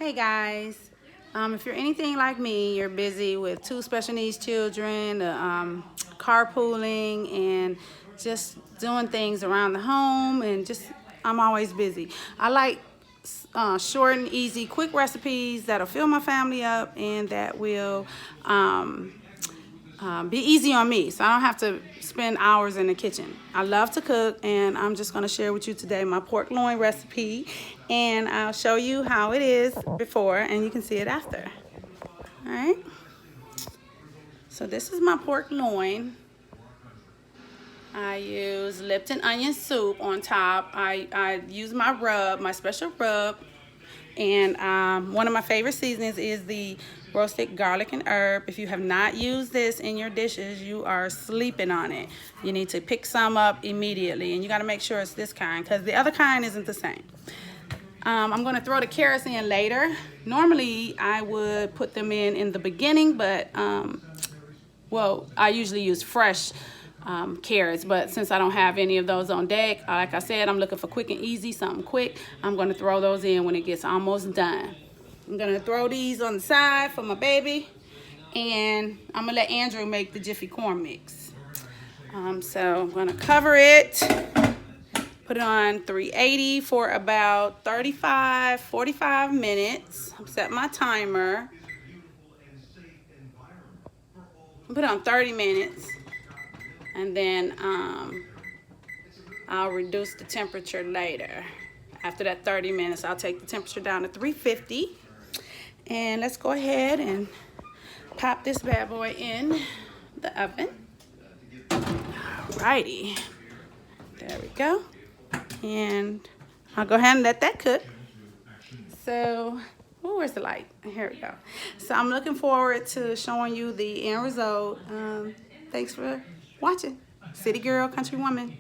Hey guys, if you're anything like me, you're busy with two special needs children, carpooling, and just doing things around the home, and just I'm always busy. I like short and easy, quick recipes that'll fill my family up and that will be easy on me, so I don't have to spend hours in the kitchen. I love to cook, and I'm just going to share with you today my pork loin recipe, and I'll show you how it is before and you can see it after. All right, so this is my pork loin. I use Lipton onion soup on top. I use my rub, my special rub, and one of my favorite seasonings is the roasted garlic and herb. If you have not used this in your dishes, you are sleeping on it. You need to pick some up immediately, and you got to make sure it's this kind because the other kind isn't the same. I'm going to throw the carrots in later. Normally I would put them in the beginning, but well, I usually use fresh carrots, but since I don't have any of those on deck, like I said, I'm looking for quick and easy, something quick. I'm going to throw those in when it gets almost done. I'm going to throw these on the side for my baby, and I'm going to let Andrew make the Jiffy corn mix. So I'm going to cover it, put it on 380 for about 45 minutes. Set my timer. Put it on 30 minutes. And then I'll reduce the temperature later. After that 30 minutes, I'll take the temperature down to 350. And let's go ahead and pop this bad boy in the oven. Alrighty. There we go. And I'll go ahead and let that cook. So, oh, where's the light? Here we go. So I'm looking forward to showing you the end result. Thanks for watching. City girl, country woman.